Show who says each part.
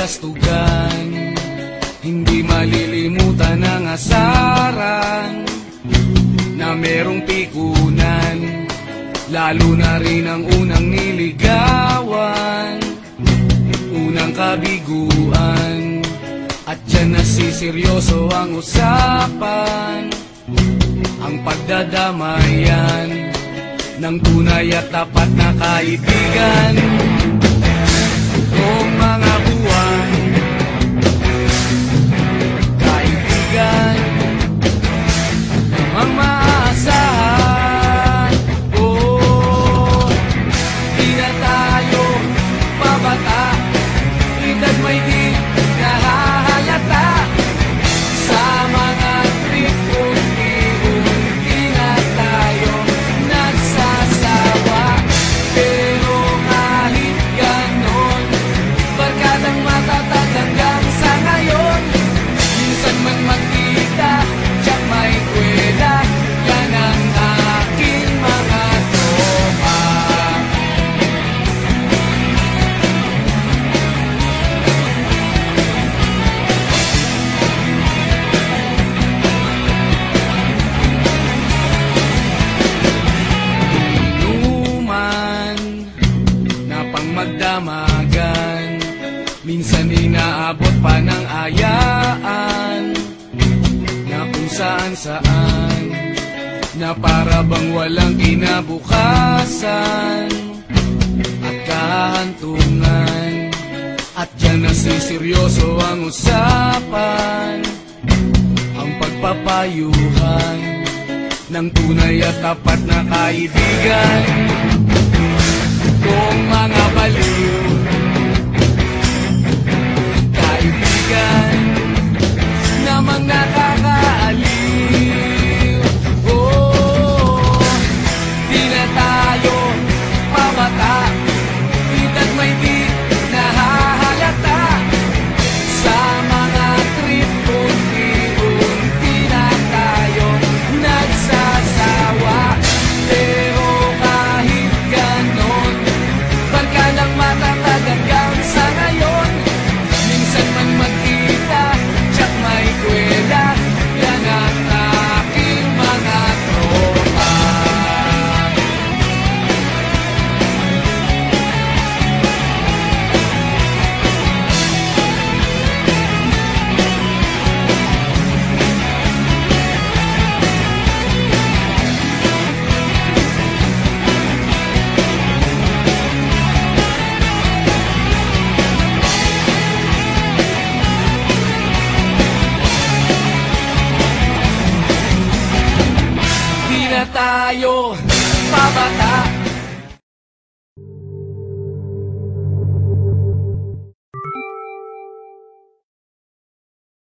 Speaker 1: kastugan, hindi malilimutan ang asaran na merong pikunan, lalo na rin ang unang niligawan, unang kabiguan. At dyan nasiseryoso ang usapan, ang pagdadamayan ng tunay at tapat na kaibigan. Noong mga buwan, kaibigan, namang maasahan. Oh, di na tayo pabata, edad may di nahahalata. Sa mga trip unti-unti na tayo nagsasawa. Pero kahit ganon, barkadang matatag hanggang sa ngayon. Minsan man magkita, tiyak may kwela, yan ang aking mga tropa. Inuman na pang magdamagan, minsan inaabot pa ng ayaan, na kung saan-saan, na para bang walang kinabukasan at kahantungan. At dyan nasiseryoso ang usapan, ang pagpapayuhan ng tunay at tapat na kaibigan. Kung mga baliw, kaibigan, namang nakakaaliw. Oh, di na tayo pabata, edad may di nahahalata. Sa mga trip unti-unti na tayo nagsasawa. Pero kahit ganon, barkadang matatag hanggang sa ngayon. Minsan man magkita, tiyak may kwela, yan ang aking mga tropa. Di na tayo pabata,